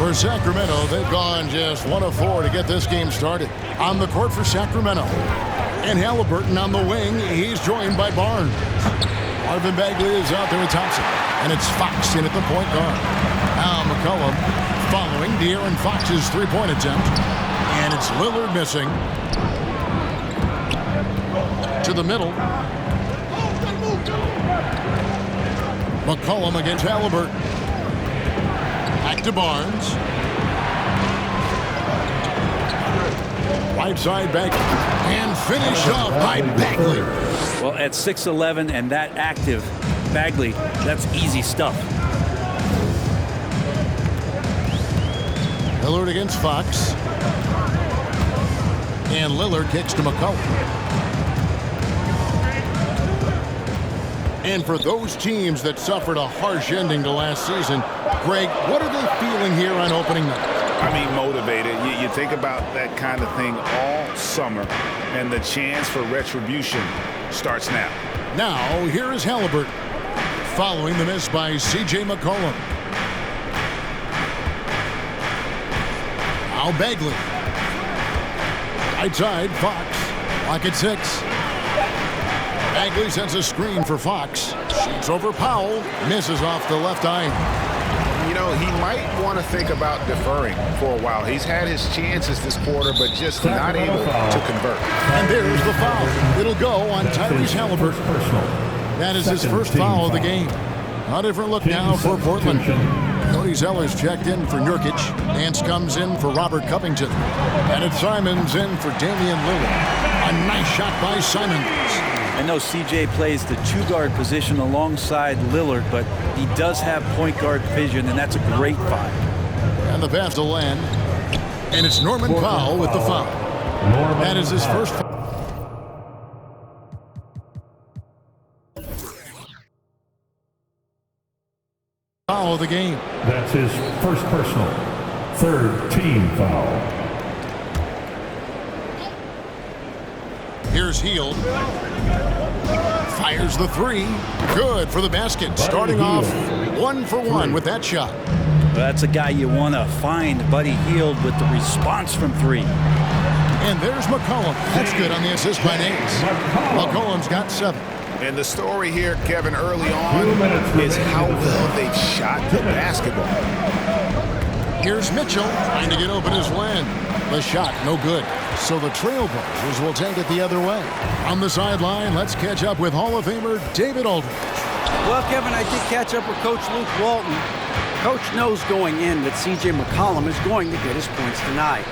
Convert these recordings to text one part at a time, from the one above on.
For Sacramento, they've gone just 1 of 4 to get this game started. On the court for Sacramento. And Halliburton on the wing. He's joined by Barnes. Marvin Bagley is out there with Thompson. And it's Fox in at the point guard. Now McCollum following De'Aaron Fox's three-point attempt. And it's Lillard missing. To the middle. McCollum against Halliburton. Back to Barnes. Right side back. And finished off by Bagley. Well, at 6'11" and that active, Bagley, that's easy stuff. Lillard against Fox. And Lillard kicks to McCollum. And for those teams that suffered a harsh ending to last season, Greg, what are they feeling here on opening night? I mean, motivated. You think about that kind of thing all summer, and the chance for retribution starts now. Now, here is Halliburton, following the miss by C.J. McCollum. Now Bagley. Right side, Fox. Lock at 6. Bagley sends a screen for Fox. Shoots over Powell. Misses off the left eye. You know, he might want to think about deferring for a while. He's had his chances this quarter, but just not able to convert. And there's the foul. It'll go on Tyrese Halliburton. That is his first foul of the game. A different look now for Portland. Cody Zeller's checked in for Nurkic. Nance comes in for Robert Covington. And it's Simons in for Damian Lillard. A nice shot by Simons. I know CJ plays the two-guard position alongside Lillard, but he does have point guard vision, and that's a great find. And the pass to Land. And it's Norman Powell with the foul. That is his first foul. Foul of the game. That's his first personal. Third team foul. Here's Hield. Fires the three. Good for the basket. Starting off 1 for 1 with that shot. Well, that's a guy you want to find, Buddy Hield, with the response from 3. And there's McCollum. That's good on the assist by Nance. McCollum's got 7. And the story here, Kevin, early on is how well they've shot the basketball. Here's Mitchell trying to get open his Land. The shot, no good. So the Trailblazers will take it the other way. On the sideline, let's catch up with Hall of Famer David Aldridge. Well, Kevin, I did catch up with Coach Luke Walton. Coach knows going in that C.J. McCollum is going to get his points tonight.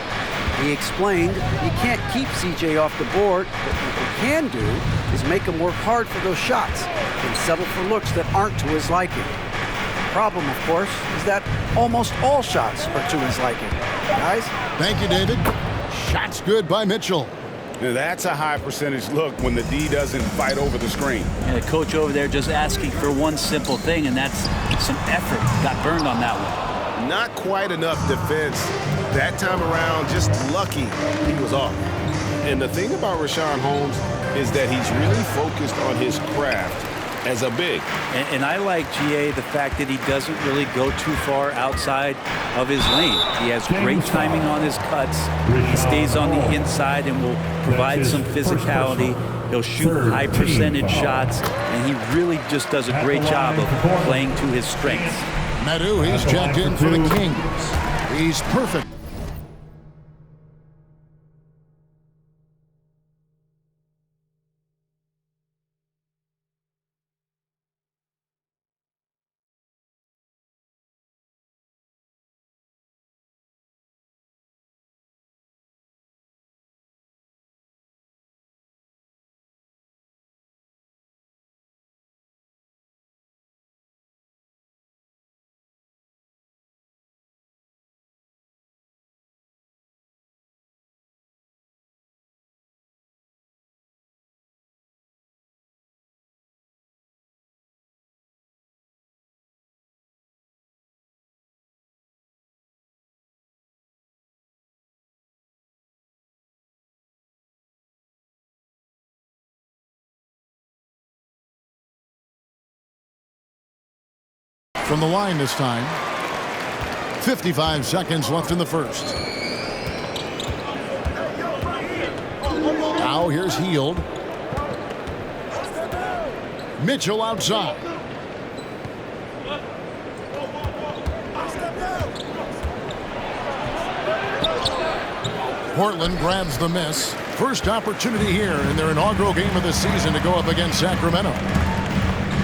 He explained you can't keep C.J. off the board, but what you can do is make him work hard for those shots and settle for looks that aren't to his liking. The problem, of course, is that almost all shots are to his liking. Guys? Thank you, David. Shots good by Mitchell. Now, that's a high percentage look when the D doesn't fight over the screen. And the coach over there just asking for one simple thing, and that's some effort. Got burned on that one. Not quite enough defense. That time around, just lucky he was off. And the thing about Richaun Holmes is that he's really focused on his craft as a big. And I like, GA, the fact that he doesn't really go too far outside of his lane. He has great timing on his cuts. He stays on the inside and will provide some physicality. He'll shoot high percentage shots, and he really just does a great job of playing to his strengths. Madu, he's checked in for the Kings. He's perfect. From the line this time. 55 seconds left in the first. Now here's Heald. Mitchell outside. Portland grabs the miss. First opportunity here in their inaugural game of the season to go up against Sacramento.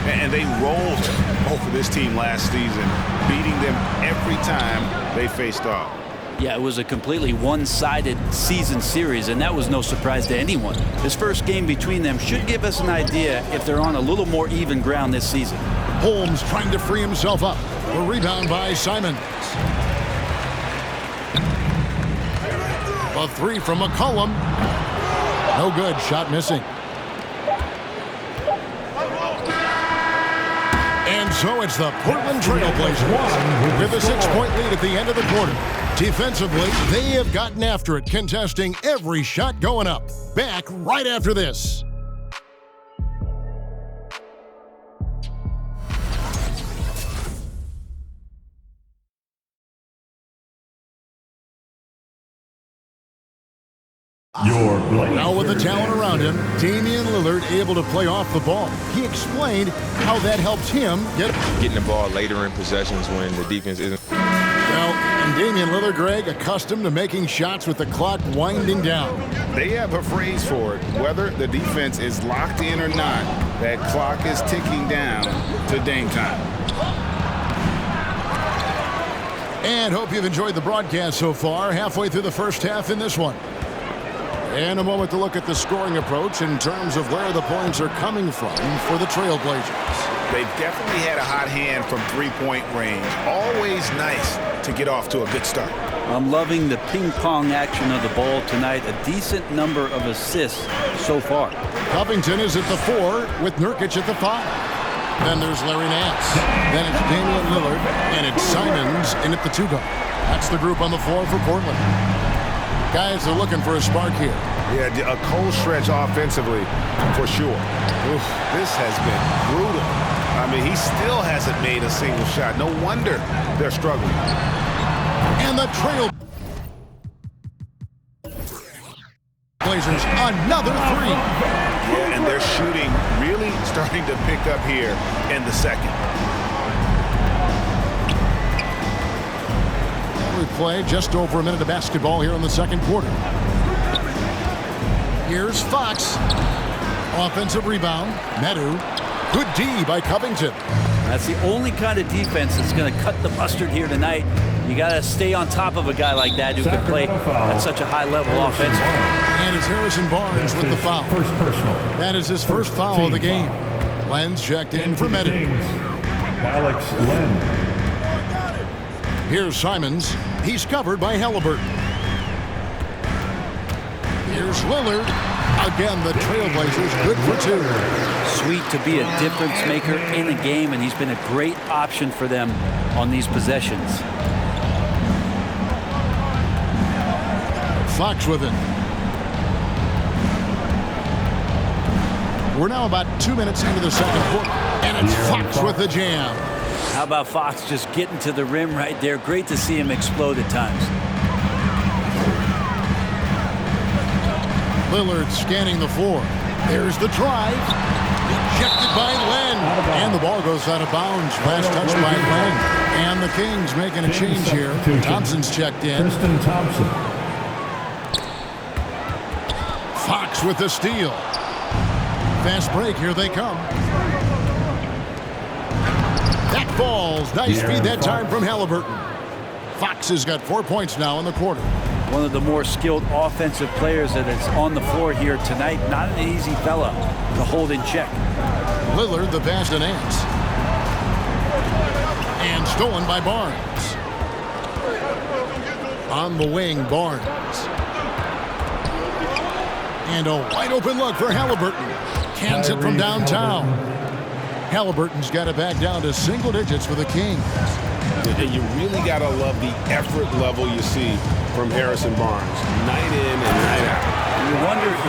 And they rolled over this team last season, beating them every time they faced off. Yeah, it was a completely one-sided season series, and that was no surprise to anyone. This first game between them should give us an idea if they're on a little more even ground this season. Holmes trying to free himself up. The rebound by Simons. A three from McCollum. No good. Shot missing. And so it's the Portland Trail Blazers with a 6-point lead at the end of the quarter. Defensively, they have gotten after it, contesting every shot going up. Back right after this. Now with the talent around him, Damian Lillard able to play off the ball. He explained how that helps him getting the ball later in possessions when the defense isn't. Well, and Damian Lillard, Greg, accustomed to making shots with the clock winding down. They have a phrase for it. Whether the defense is locked in or not, that clock is ticking down to Dame time. And hope you've enjoyed the broadcast so far. Halfway through the first half in this one. And a moment to look at the scoring approach in terms of where the points are coming from for the Trailblazers. They've definitely had a hot hand from three-point range. Always nice to get off to a good start. I'm loving the ping-pong action of the ball tonight. A decent number of assists so far. Covington is at the 4 with Nurkic at the 5. Then there's Larry Nance. Then it's Damian Lillard. And it's Simons in at the 2 guard. That's the group on the floor for Portland. Guys are looking for a spark here. Yeah, a cold stretch offensively for sure. Oof, this has been brutal. I mean, he still hasn't made a single shot. No wonder they're struggling. And the Trailblazers, another 3. Yeah, and their shooting really starting to pick up here in the second. We play just over a minute of basketball here in the second quarter. Here's Fox. Offensive rebound. Medu. Good D by Covington. That's the only kind of defense that's going to cut the mustard here tonight. You got to stay on top of a guy like that who can play at such a high level offensively. And it's Harrison Barnes with the foul. First personal. That is his first foul of the game. Len's checked in for Medu. Alex Len. Here's Simons. He's covered by Halliburton. Here's Lillard. Again, the Trailblazers good for 2. Sweet to be a difference maker in a game, and he's been a great option for them on these possessions. Fox with it. We're now about 2 minutes into the second quarter. And it's Fox with the jam. How about Fox just getting to the rim right there? Great to see him explode at times. Lillard scanning the floor. There's the drive. Ejected by Len. And the ball goes out of bounds. Last touch by Len. And the Kings making a change here. Thompson's checked in. Tristan Thompson. Fox with the steal. Fast break. Here they come. That falls. Nice feed that time from Halliburton. Fox has got 4 points now in the quarter. One of the more skilled offensive players that is on the floor here tonight. Not an easy fella to hold in check. Lillard, the pass to Nance. And stolen by Barnes. On the wing, Barnes. And a wide open look for Halliburton. Cans it from downtown. Halliburton's got it back down to single digits for the Kings. And you really got to love the effort level you see from Harrison Barnes. Night in and night out. You wonder if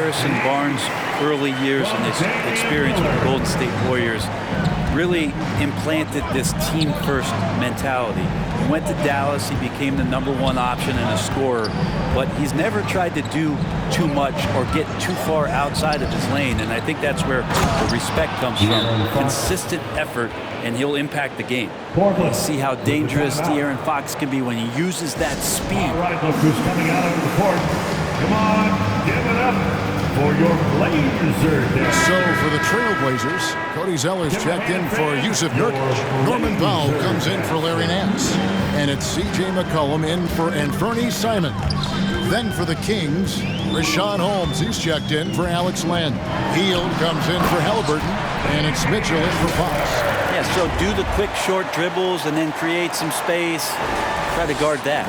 Harrison Barnes' early years and his experience with the Golden State Warriors really implanted this team-first mentality. He went to Dallas, he became the #1 option and a scorer, but he's never tried to do too much or get too far outside of his lane, and I think that's where the respect comes from. Consistent effort, and he'll impact the game. You see how dangerous De'Aaron Fox can be when he uses that speed. All right, look who's coming out of the court. Come on, give it up for your Blazer. So for the Trailblazers, Cody Zeller's checked in for Yusuf Nurkic. Norman Powell comes in for Larry Nance. And it's C.J. McCollum in for Anfernee Simons. Then for the Kings, Richaun Holmes, he's checked in for Alex Len. Hield comes in for Halliburton, and it's Mitchell in for Fox. Yeah, so do the quick short dribbles and then create some space. Try to guard that.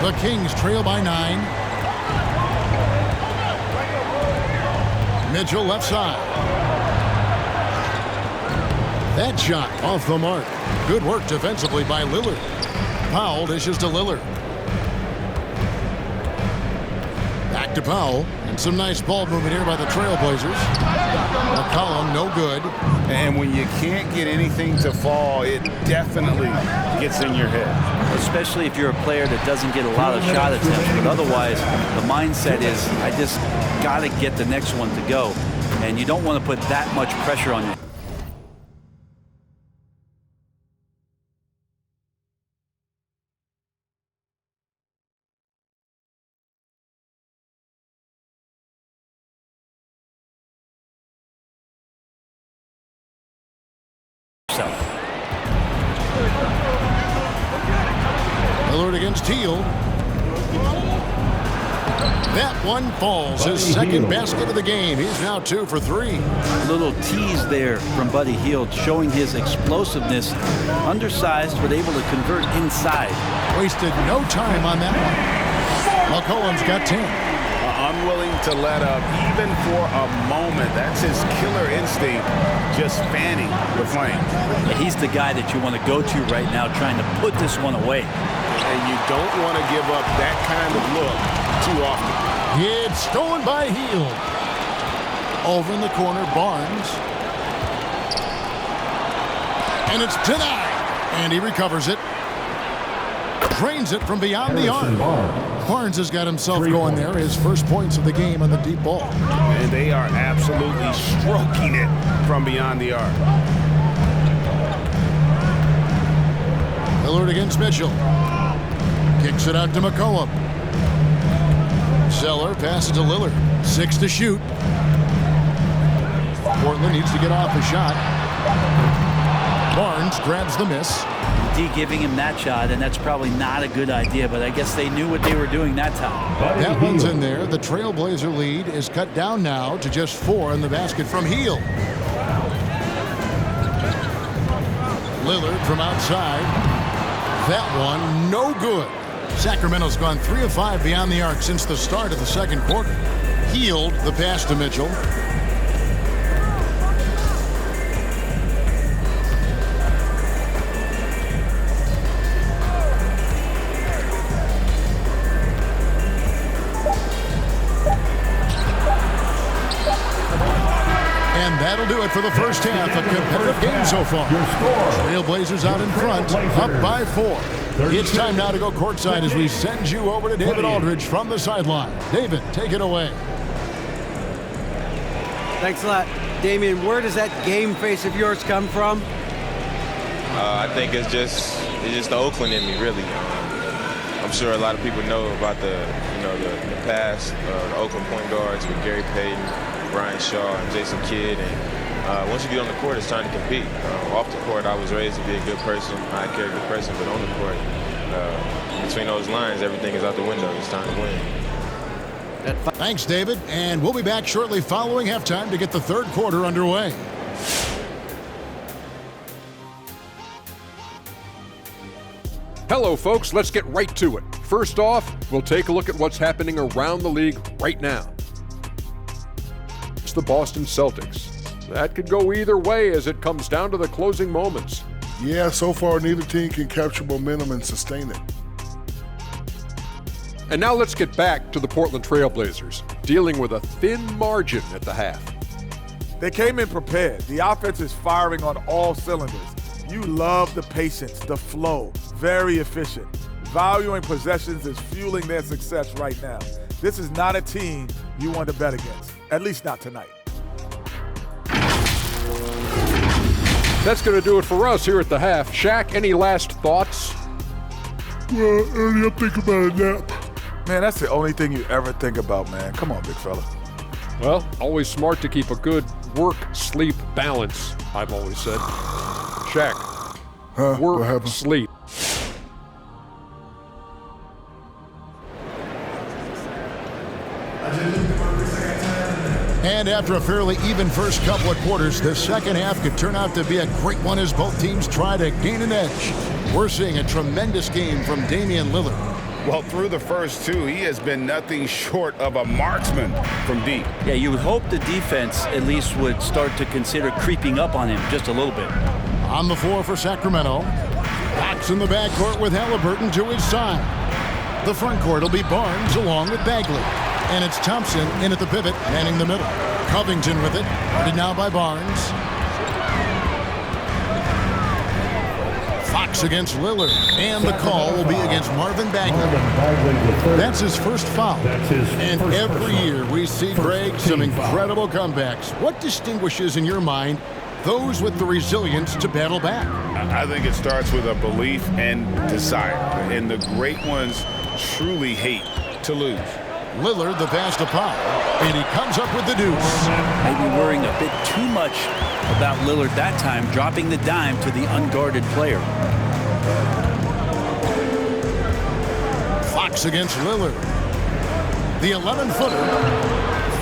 The Kings trail by 9. Mitchell left side. That shot off the mark. Good work defensively by Lillard. Powell dishes to Lillard. Back to Powell. And some nice ball movement here by the Trailblazers. McCollum, no good. And when you can't get anything to fall, it definitely gets in your head. Especially if you're a player that doesn't get a lot of shot attempts. But otherwise, the mindset is, I just got to get the next one to go. And you don't want to put that much pressure on you. Lillard against Hield. That one falls. His second basket of the game. He's now 2 for 3. Little tease there from Buddy Hield, showing his explosiveness. Undersized, but able to convert inside. Wasted no time on that one. McCollum's got 10. Unwilling to let up even for a moment. That's his killer instinct, just fanning the flame. Yeah, he's the guy that you want to go to right now, trying to put this one away. And you don't want to give up that kind of look too often. It's stolen by Hield. Over in the corner, Barnes. And it's denied. And he recovers it. Drains it from beyond the arc. Barnes has got himself going there. His first points of the game on the deep ball. And they are absolutely stroking it from beyond the arc. Lillard against Mitchell. Kicks it out to McCollum. Zeller passes to Lillard. 6 to shoot. Portland needs to get off a shot. Barnes grabs the miss. D giving him that shot, and that's probably not a good idea, but I guess they knew what they were doing that time. That one's in there. The Trailblazer lead is cut down now to just 4 in the basket from Hield. Lillard from outside. That one, no good. Sacramento's gone 3 of 5 beyond the arc since the start of the second quarter. Hield the pass to Mitchell. That'll do it for the first half. A competitive game so far. Trailblazers out in front, up by 4. It's time now to go courtside as we send you over to David Aldridge from the sideline. David, take it away. Thanks a lot. Damian, where does that game face of yours come from? I think it's just the Oakland in me, really. I'm sure a lot of people know about the past, the Oakland point guards with Gary Payton, Brian Shaw, and Jason Kidd, and once you get on the court, it's time to compete. Off the court, I was raised to be a good person, high character person, but on the court, between those lines, everything is out the window. It's time to win. Thanks, David, and we'll be back shortly following halftime to get the third quarter underway. Hello, folks. Let's get right to it. First off, we'll take a look at what's happening around the league right now. It's the Boston Celtics. That could go either way as it comes down to the closing moments. Yeah, so far neither team can capture momentum and sustain it. And now let's get back to the Portland Trail Blazers, dealing with a thin margin at the half. They came in prepared. The offense is firing on all cylinders. You love the patience, the flow, very efficient. Valuing possessions is fueling their success right now. This is not a team you want to bet against, at least not tonight. That's going to do it for us here at the half. Shaq, any last thoughts? Well, Ernie, I'm thinking about a nap. Man, that's the only thing you ever think about, man. Come on, big fella. Well, always smart to keep a good work-sleep balance, I've always said. Shaq, work, sleep. And after a fairly even first couple of quarters, the second half could turn out to be a great one as both teams try to gain an edge. We're seeing a tremendous game from Damian Lillard. Well, through the first two, he has been nothing short of a marksman from deep. Yeah, you would hope the defense at least would start to consider creeping up on him just a little bit. On the floor for Sacramento. Fox in the backcourt with Halliburton to his side. The front court will be Barnes along with Bagley. And it's Thompson in at the pivot, manning the middle. Covington with it, guarded now by Barnes. Fox against Lillard, and the call will be against Marvin Bagley. That's his first foul. And every year we see, Greg, some incredible comebacks. What distinguishes, in your mind, those with the resilience to battle back? I think it starts with a belief and desire. And the great ones truly hate to lose. Lillard, the pass to Pop, and he comes up with the deuce. Maybe worrying a bit too much about Lillard that time, dropping the dime to the unguarded player. Fox against Lillard. The 11-footer.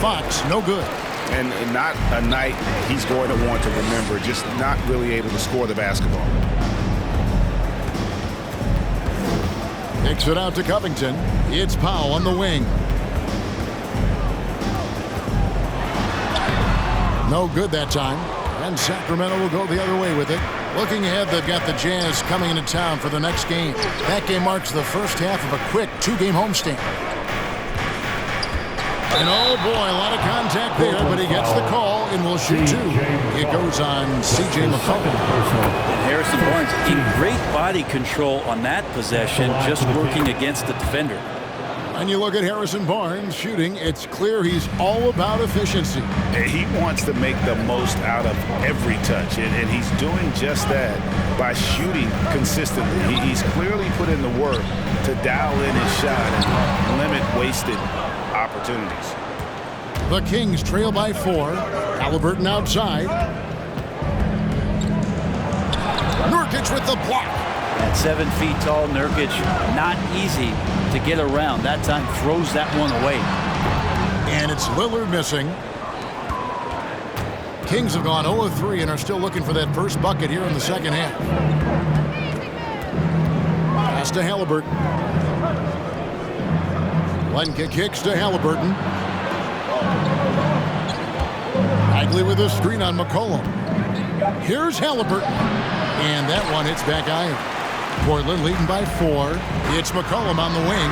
Fox, no good. And not a night he's going to want to remember, just not really able to score the basketball. Kicks it out to Covington. It's Powell on the wing. No good that time. And Sacramento will go the other way with it. Looking ahead, they've got the Jazz coming into town for the next game. That game marks the first half of a quick two-game homestand. And oh boy, a lot of contact there, but he gets the call and will shoot two. It goes on C.J. McCollum. And Harrison Barnes in great body control on that possession, just working against the defender. And you look at Harrison Barnes shooting, it's clear he's all about efficiency. He wants to make the most out of every touch, and he's doing just that by shooting consistently. He's clearly put in the work to dial in his shot and limit wasted opportunities. The Kings trail by 4. Halliburton outside. Nurkic with the block. At 7 feet tall, Nurkic, not easy to get around. That time throws that one away. And it's Lillard missing. Kings have gone 0 of 3 and are still looking for that first bucket here in the second half. Pass to Halliburton. Lenka kicks to Halliburton. Bagley with a screen on McCollum. Here's Halliburton. And that one hits back iron. Portland leading by 4. It's McCollum on the wing.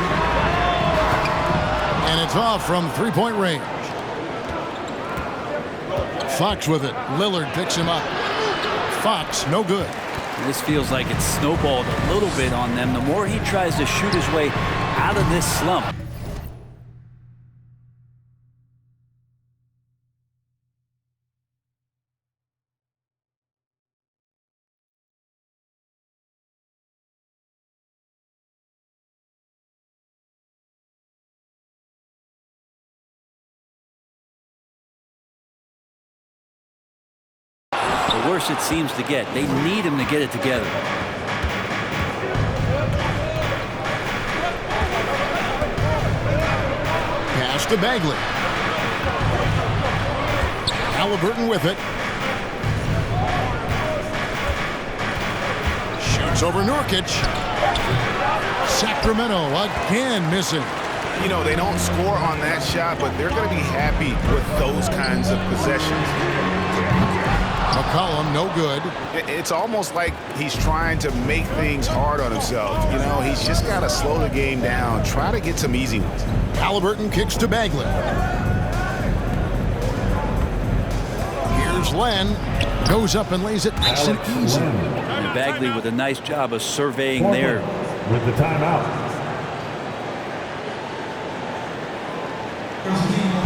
And it's off from three-point range. Fox with it. Lillard picks him up. Fox, no good. This feels like it's snowballed a little bit on them. The more he tries to shoot his way out of this slump. The worse it seems to get. They need him to get it together. Pass to Bagley. Halliburton with it. Shoots over Nurkic. Sacramento again missing. You know, they don't score on that shot, but they're going to be happy with those kinds of possessions. McCollum, no good. It's almost like he's trying to make things hard on himself. You know, he's just got to slow the game down, try to get some easy ones. Halliburton kicks to Bagley. Here's Len. Goes up and lays it nice and easy. And Bagley with a nice job of surveying there. With the timeout.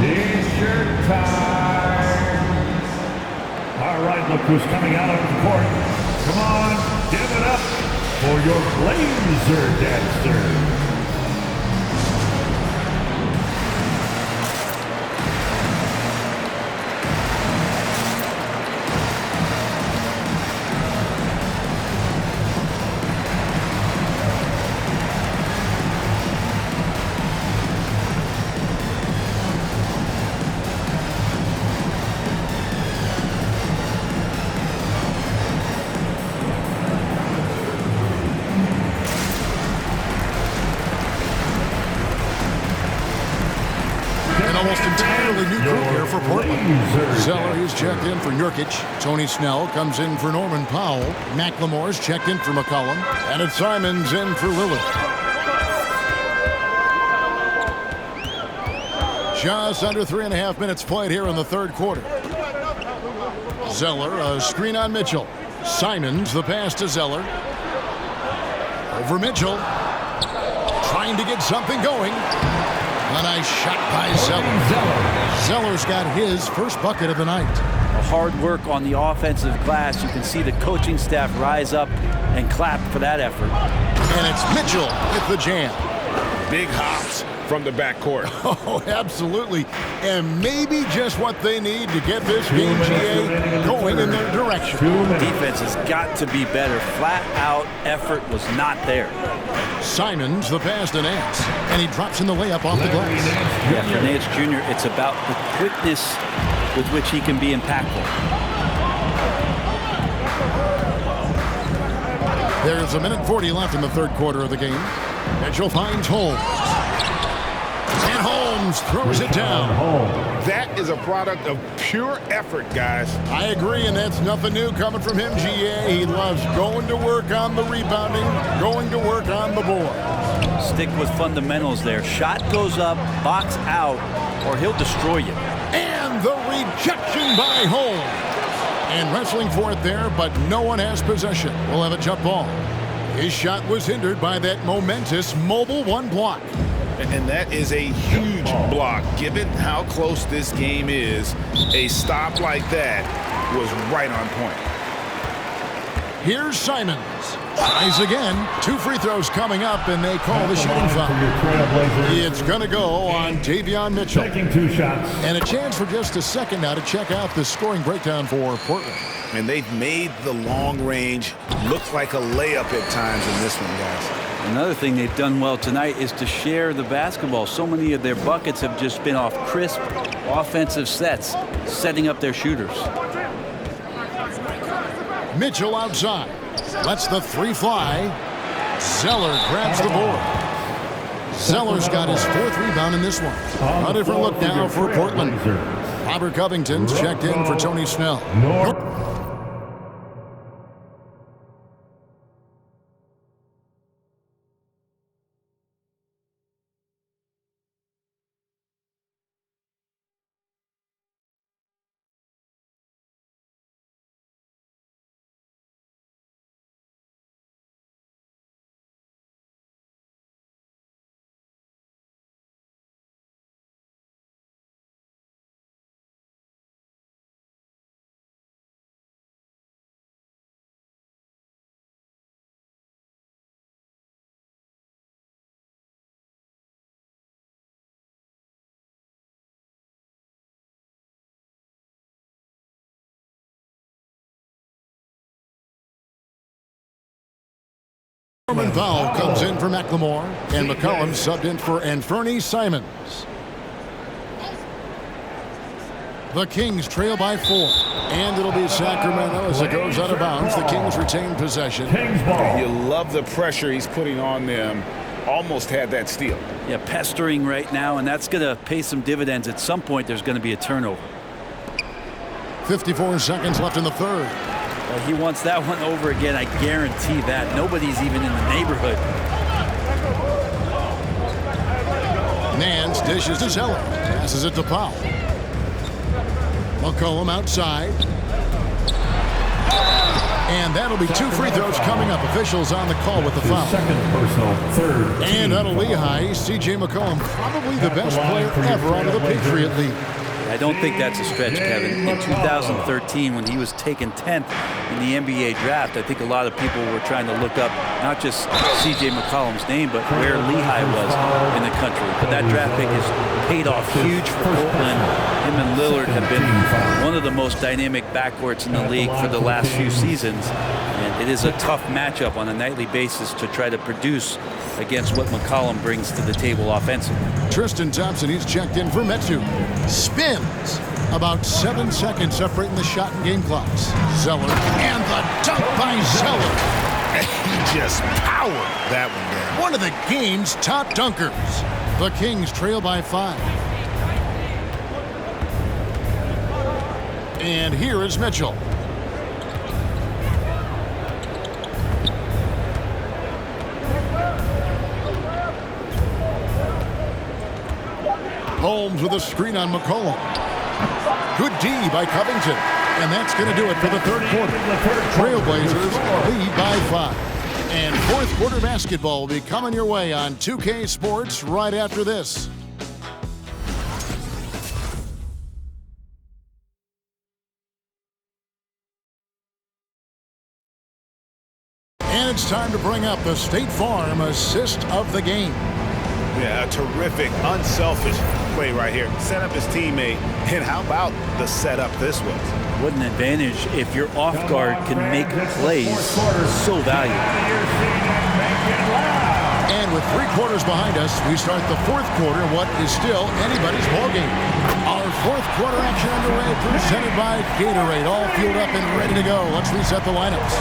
T-shirt time. All right, look who's coming out of the court. Come on, give it up for your Blazer dancer. Almost entirely new crew here for Portland. Zeller is checked in for Nurkic. Tony Snell comes in for Norman Powell. McLemore's checked in for McCollum. And it's Simons in for Lillard. Just under 3.5 minutes played here in the third quarter. Zeller, a screen on Mitchell. Simons, the pass to Zeller. Over Mitchell. Trying to get something going. A nice shot by Zeller. Zeller's got his first bucket of the night. Hard work on the offensive glass. You can see the coaching staff rise up and clap for that effort. And it's Mitchell with the jam. Big hops from the backcourt. Oh, absolutely. And maybe just what they need to get this game, GA, going in their direction. Defense has got to be better. Flat out effort was not there. Simons, the pass to Nance. And he drops in the layup off the glass. Yeah, for Nance Jr., it's about the quickness with which he can be impactful. There's 1:40 left in the third quarter of the game. Mitchell finds Holmes. And Holmes throws it down. That is a product of pure effort, guys. I agree, and that's nothing new coming from him, GA. He loves going to work on the rebounding, going to work on the board. Stick with fundamentals there. Shot goes up, box out, or he'll destroy you. And the rejection by Holmes. And wrestling for it there, but no one has possession. We'll have a jump ball. His shot was hindered by that momentous mobile one block. And that is a huge block. Given how close this game is, a stop like that was right on point. Here's Simons. Tries again. 2 free throws coming up, and they call the shooting foul. It's going to go on Davion Mitchell. Taking 2 shots. And a chance for just a second now to check out the scoring breakdown for Portland. And they've made the long range look like a layup at times in this one, guys. Another thing they've done well tonight is to share the basketball. So many of their buckets have just been off crisp offensive sets, setting up their shooters. Mitchell outside. Lets the 3 fly. Zeller grabs the board. Zeller's got his 4th rebound in this one. A different look now for Portland. Robert Covington's checked in for Tony Snell. Norman Powell comes in for McLemore, and McCollum subbed in for Anfernee Simons. The Kings trail by 4, and it'll be Sacramento as it goes out of bounds. The Kings retain possession. You love the pressure he's putting on them. Almost had that steal. Yeah, pestering right now, and that's going to pay some dividends. At some point, there's going to be a turnover. 54 seconds left in the third. Well, he wants that one over again, I guarantee that. Nobody's even in the neighborhood. Nance dishes to Zeller. Passes it to Powell. McCollum outside. And that'll be 2 free throws coming up. Officials on the call with the foul. Second personal, third. And out of Lehigh, C.J. McCollum, probably the best player ever out of the Patriot League. I don't think that's a stretch, Kevin. In 2013, when he was taken 10th in the NBA draft, I think a lot of people were trying to look up not just C.J. McCollum's name, but where Lehigh was in the country. But that draft pick has paid off huge for Portland. Him and Lillard have been one of the most dynamic backcourts in the league for the last few seasons. And it is a tough matchup on a nightly basis to try to produce against what McCollum brings to the table offensively. Tristan Thompson, he's checked in for Metsu. Spins. About 7 seconds separating the shot and game clocks. Zeller. And the dunk by Zeller. He just powered that one down. One of the game's top dunkers. The Kings trail by 5. And here is Mitchell. Holmes with a screen on McCollum. Good D by Covington. And that's going to do it for the third quarter. Trailblazers lead by 5. And fourth quarter basketball will be coming your way on 2K Sports right after this. And it's time to bring up the State Farm assist of the game. Yeah, a terrific, unselfish play right here. Set up his teammate, and how about the setup this was? What an advantage if your off guard can make plays so valuable. And with 3 quarters behind us, we start the fourth quarter, what is still anybody's ballgame. Our fourth quarter action underway, presented by Gatorade, all fueled up and ready to go. Let's reset the lineups.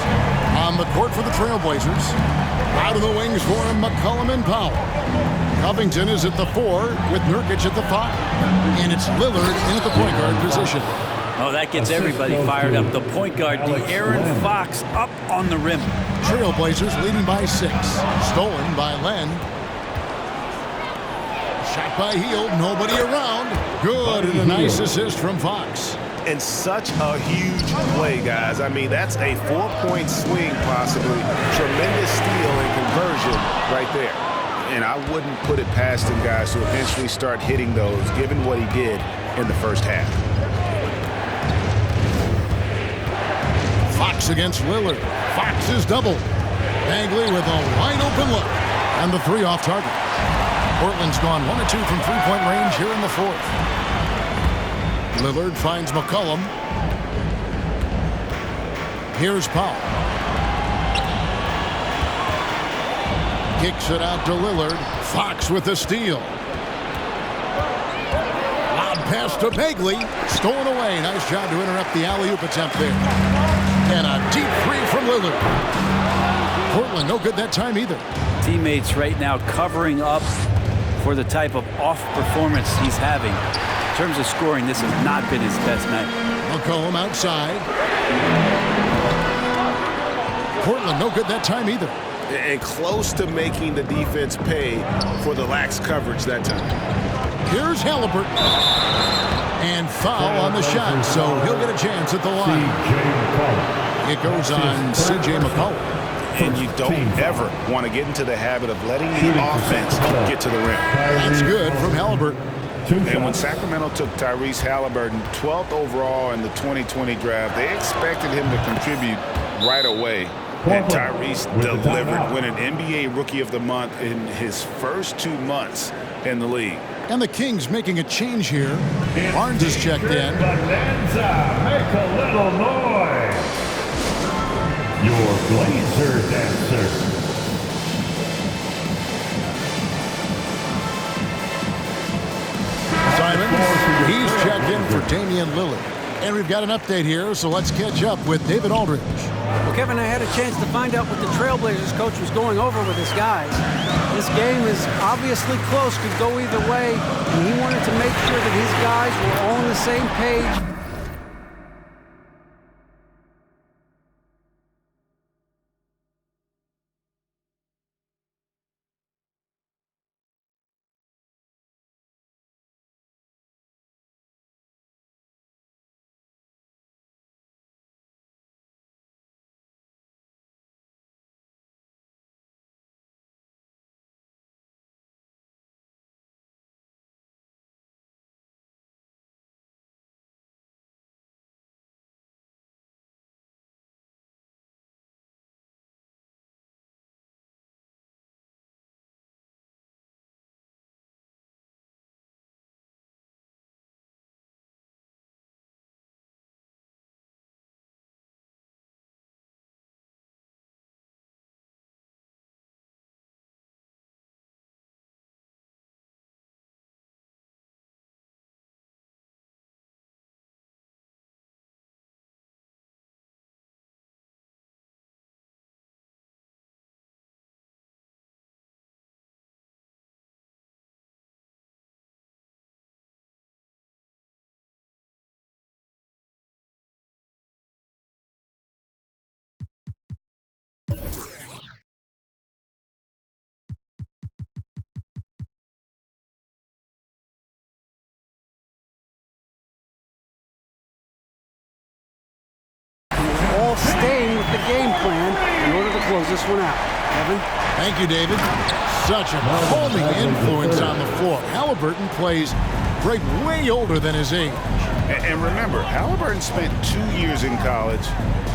On the court for the Trailblazers, out of the wings for McCollum and Powell. Covington is at the 4 with Nurkic at the 5. And it's Lillard in at the point guard position. Oh, that gets everybody fired up. The point guard, De'Aaron Fox, up on the rim. Trailblazers leading by 6. Stolen by Len. Shot by Hield, nobody around. Good, and a nice assist from Fox. And such a huge play, guys. I mean, that's a 4-point swing, possibly. Tremendous steal and conversion right there. And I wouldn't put it past him, guys, to eventually start hitting those, given what he did in the first half. Fox against Lillard. Fox is double. Bagley with a wide-open look. And the 3 off target. Portland's gone 1 of 2 from three-point range here in the fourth. Lillard finds McCollum. Here's Powell. Kicks it out to Lillard. Fox with the steal. Loud pass to Bagley. Stolen away. Nice job to interrupt the alley-oop attempt there. And a deep 3 from Lillard. Portland no good that time either. Teammates right now covering up for the type of off performance he's having. In terms of scoring, this has not been his best night. McCollum outside. Portland no good that time either. And close to making the defense pay for the lax coverage that time. Here's Halliburton. And foul on the shot, so he'll get a chance at the line. It goes on C.J. McCollum. And you don't ever want to get into the habit of letting the offense get to the rim. That's good from Halliburton. And when Sacramento took Tyrese Halliburton 12th overall in the 2020 draft, they expected him to contribute right away. And Tyrese delivered, winning NBA Rookie of the Month in his first 2 months in the league. And the Kings making a change here. Barnes is checked in. Bonanza, make a little noise. Your Blazer dancer. Simon, he's checked in for Damian Lillard. And we've got an update here, so let's catch up with David Aldridge. Well, Kevin, I had a chance to find out what the Trailblazers coach was going over with his guys. This game is obviously close, could go either way, and he wanted to make sure that his guys were all on the same page. close this one out. Kevin? Thank you, David. Such a calming influence on the floor. Halliburton plays great, way older than his age. And remember, Halliburton spent 2 years in college.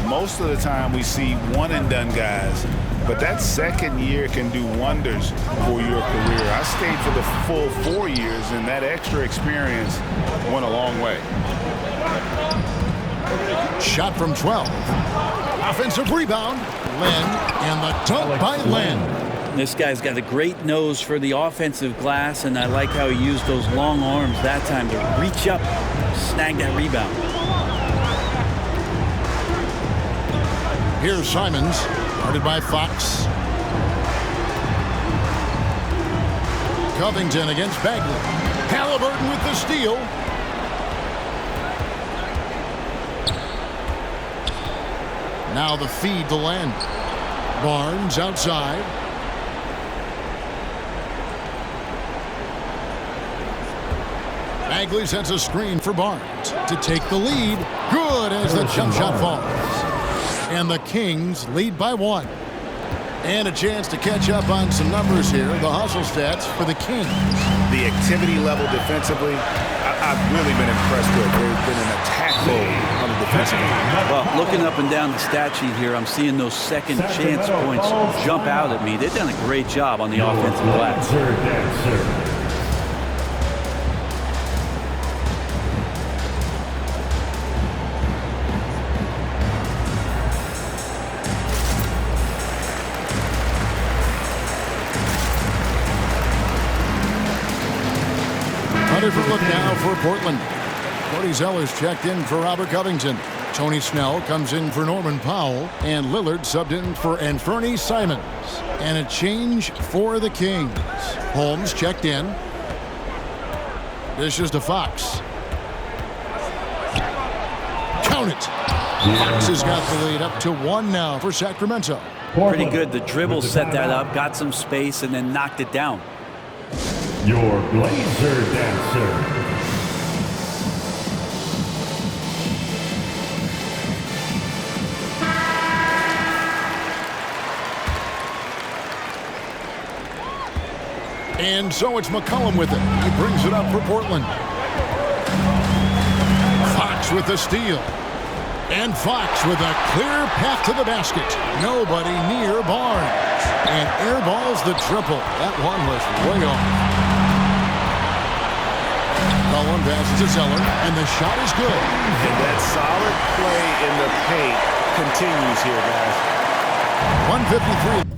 Most of the time we see one-and-done guys, but that second year can do wonders for your career. I stayed for the full 4 years, and that extra experience went a long way. Shot from 12. Offensive rebound. Len, and the dunk by Len. This guy's got a great nose for the offensive glass, and I like how he used those long arms that time to reach up, snag that rebound. Here's Simons, guarded by Fox. Covington against Bagley. Halliburton with the steal. Now the feed to Len. Barnes outside. Bagley sets a screen for Barnes to take the lead. Good as the jump shot falls. And the Kings lead by 1. And a chance to catch up on some numbers here. The hustle stats for the Kings. The activity level defensively, I've really been impressed with. There's been an attack mode on the defensive end. Well, looking up and down the stat sheet here, I'm seeing those second chance points jump out at me. They've done a great job on the offensive glass. Different look now for Portland. Cody Zeller's checked in for Robert Covington. Tony Snell comes in for Norman Powell. And Lillard subbed in for Anfernee Simons. And a change for the Kings. Holmes checked in. Dishes to Fox. Count it. Fox has got the lead up to 1 now for Sacramento. Pretty good. The dribble set that up, got some space, and then knocked it down. Your Blazer dancer. And so it's McCollum with it. He brings it up for Portland. Fox with the steal. And Fox with a clear path to the basket. Nobody near Barnes. And airballs the triple. That one was way off. Cullen passes to Zeller, and the shot is good. And that solid play in the paint continues here, guys. 153.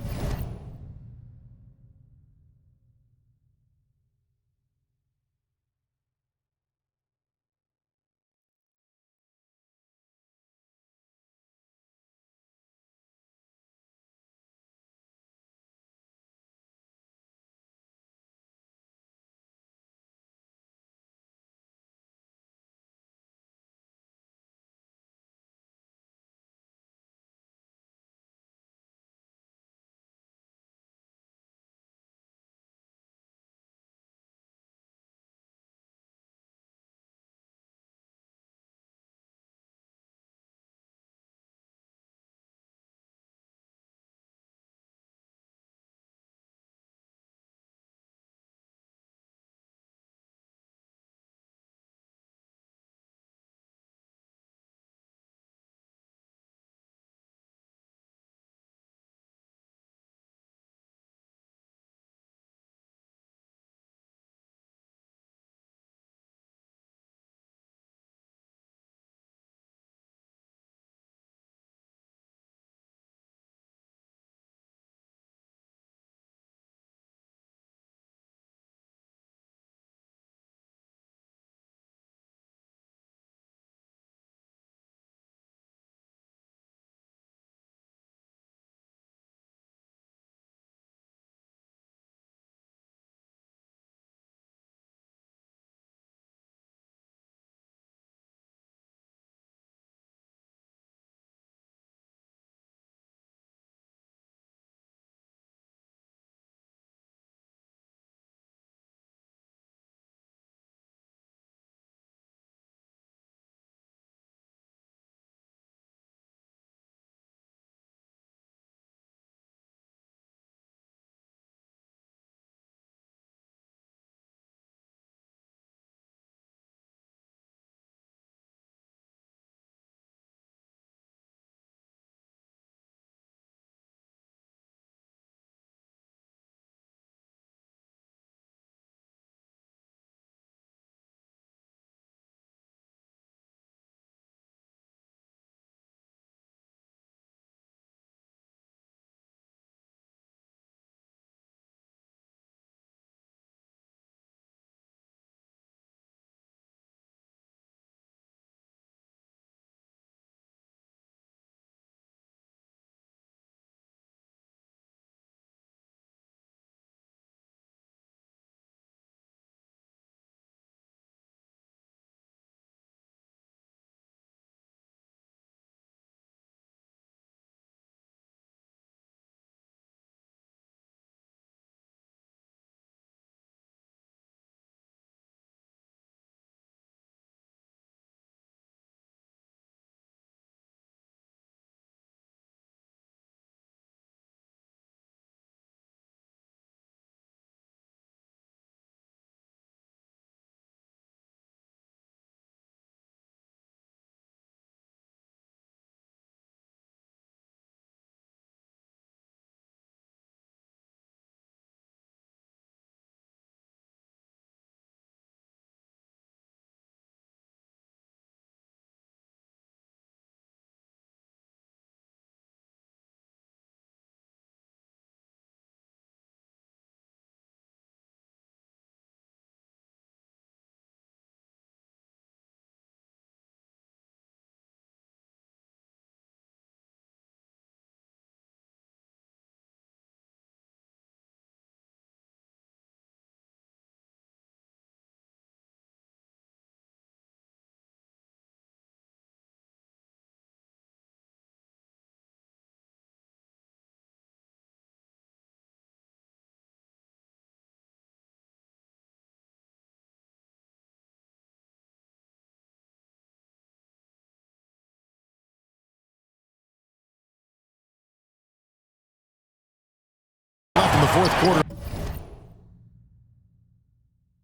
the fourth quarter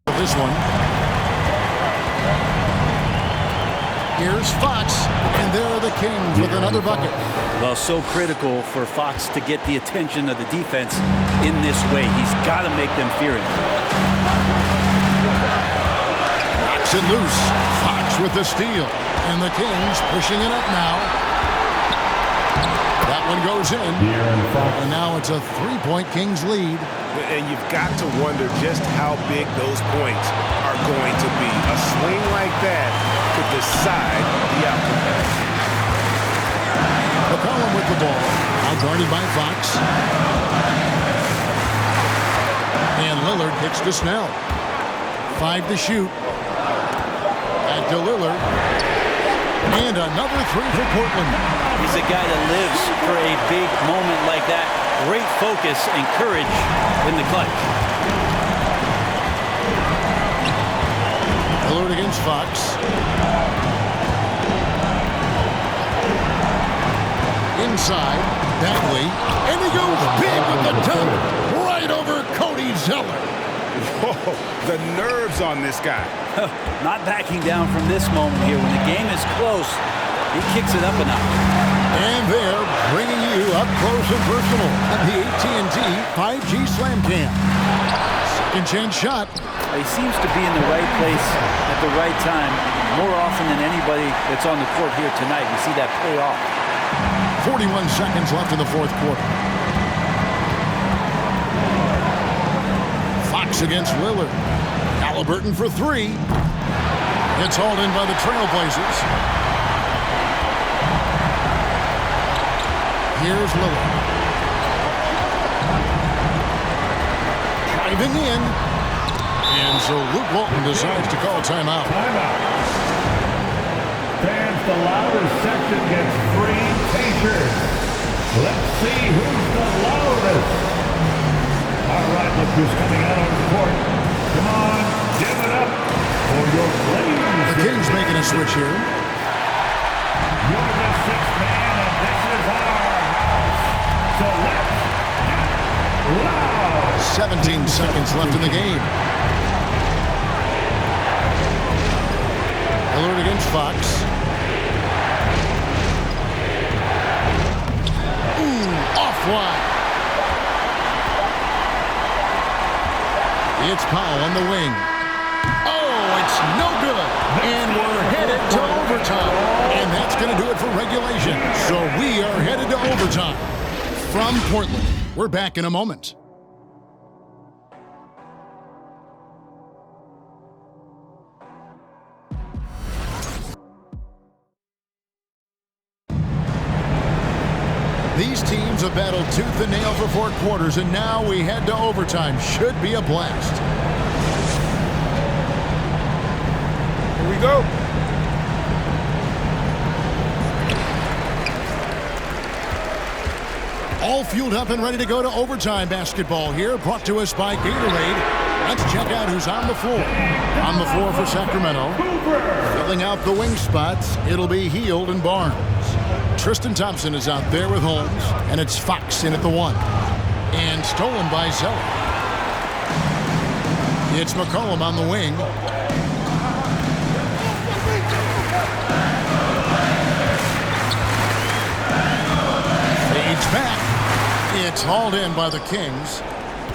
of this one. Here's Fox, and there are the Kings with another bucket. Well, so critical for Fox to get the attention of the defense in this way. He's got to make them fear him. Knocks it loose. Fox with the steal. And the Kings pushing it up now. That one goes in. And now it's a three-point Kings lead. And you've got to wonder just how big those points are going to be. A swing like that could decide the outcome. McCollum with the ball. Now guarded by Fox. And Lillard kicks to Snell. 5 to shoot. Back to Lillard. And another three for Portland. He's a guy that lives for a big moment like that. Great focus and courage in the clutch. Lillard against Fox. Inside, Bagley, and he goes big with the dunk, right over Cody Zeller. Whoa, the nerves on this guy. Not backing down from this moment here. When the game is close, he kicks it up a notch. And they're bringing you up close and personal at the AT&T 5G Slam Cam. Second chance shot. He seems to be in the right place at the right time more often than anybody that's on the court here tonight. You see that pay off. 41 seconds left in the fourth quarter. Fox against Lillard. Halliburton for three. It's hauled in by the Trailblazers. Here's Lillard. Driving in. And so Luke Walton decides to call timeout. Fans, the loudest section gets free t-shirts. Let's see who's the loudest. All right, look who's coming out on the court. Come on, give it up for your Blazers. The Kings making a switch here. You're the sixth man, and this is our house. So let's get loud. 17 seconds left in the game. Lillard against Fox. Off wide. It's Powell on the wing. Oh, it's no good. And we're headed to overtime. And that's going to do it for regulation. So we are headed to overtime. From Portland, we're back in a moment. These teams have battled tooth and nail for 4 quarters, and now we head to overtime. Should be a blast. Here we go. All fueled up and ready to go to overtime basketball here, brought to us by Gatorade. Let's check out who's on the floor. On the floor for Sacramento. Filling out the wing spots, it'll be Hield and Barnes. Tristan Thompson is out there with Holmes, and it's Fox in at the 1. And stolen by Zeller. It's McCollum on the wing. Fades back. It's hauled in by the Kings.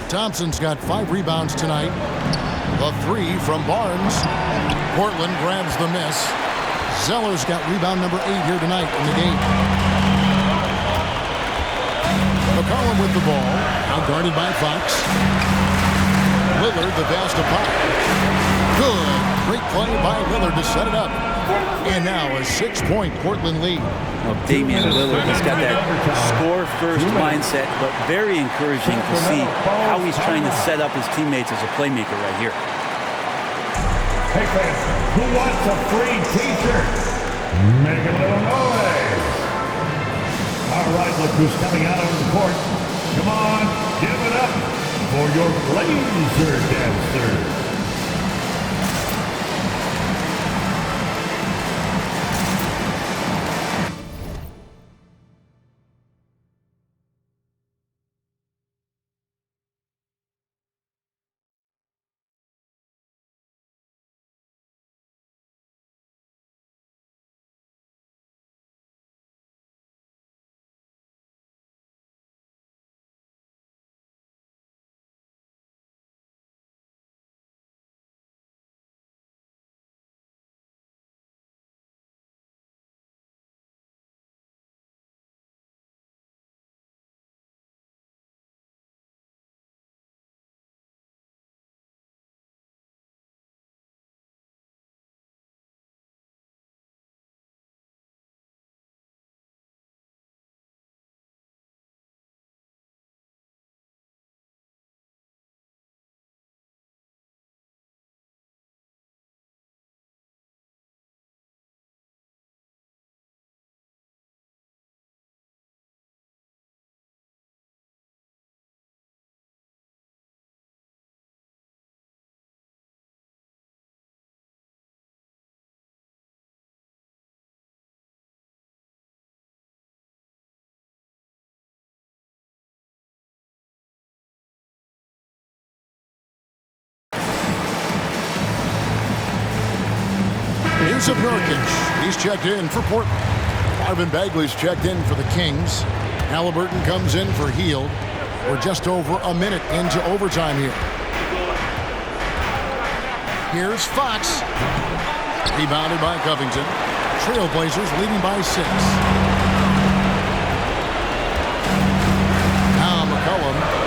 Thompson's got 5 rebounds tonight. The 3 from Barnes. Portland grabs the miss. Zeller's got rebound number 8 here tonight in the game. McCollum with the ball, now guarded by Fox. Lillard, the pass to Pop. Good, great play by Lillard to set it up. And now a 6-point Portland lead. Well, Damian Lillard has got that score-first mindset, but very encouraging to see how he's trying to set up his teammates as a playmaker right here. Hey fans, who wants a free t-shirt? Make a little noise. All right, look who's coming out on the court. Come on, give it up for your Blazer dancers. Here's a Nurkic. He's checked in for Portland. Marvin Bagley's checked in for the Kings. Halliburton comes in for Hield. We're just over a minute into overtime here. Here's Fox. Rebounded by Covington. Trailblazers leading by 6. Now McCollum.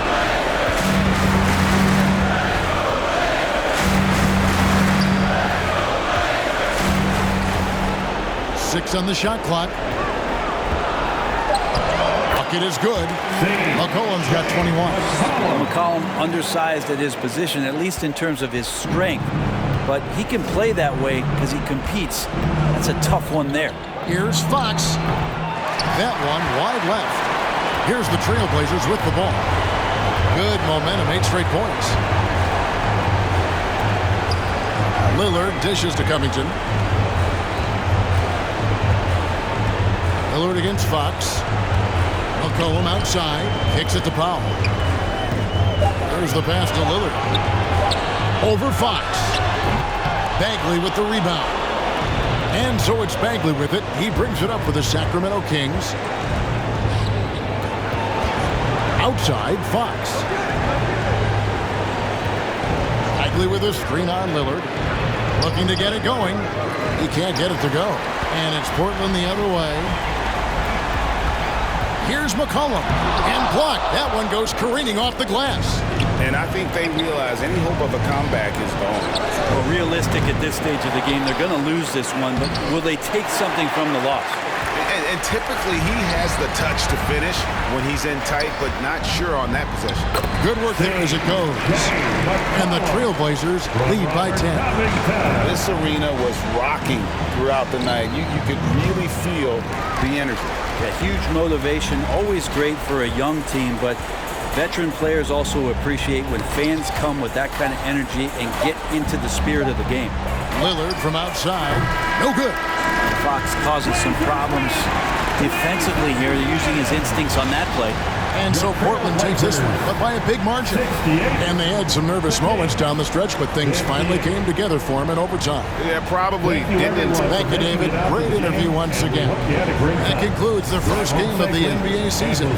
6 on the shot clock. Bucket is good. McCollum's got 21. Well, McCollum undersized at his position, at least in terms of his strength. But he can play that way because he competes. That's a tough one there. Here's Fox. That one wide left. Here's the Trailblazers with the ball. Good momentum, 8 straight points. Lillard dishes to Covington. Lillard against Fox. McCollum outside. Kicks it to Powell. There's the pass to Lillard. Over Fox. Bagley with the rebound. And so it's Bagley with it. He brings it up for the Sacramento Kings. Outside, Fox. Bagley with a screen on Lillard. Looking to get it going. He can't get it to go. And it's Portland the other way. Here's McCollum. And blocked. That one goes careening off the glass. And I think they realize any hope of a comeback is gone. Well, realistic at this stage of the game, they're going to lose this one, but will they take something from the loss? And typically he has the touch to finish when he's in tight, but not sure on that possession. Good work there as it goes. And the Trailblazers lead by 10. This arena was rocking throughout the night. You could really feel the energy. Yeah, huge motivation, always great for a young team, but veteran players also appreciate when fans come with that kind of energy and get into the spirit of the game. Lillard from outside. No good. Fox causes some problems defensively here. They're using his instincts on that play. And so Portland takes this one, but by a big margin. And they had some nervous moments down the stretch, but things finally came together for him in overtime. Yeah, probably didn't. Thank you, David. Great interview once again. That concludes the first game of the NBA season.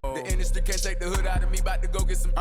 The industry can't take the hood out of me, about to go get some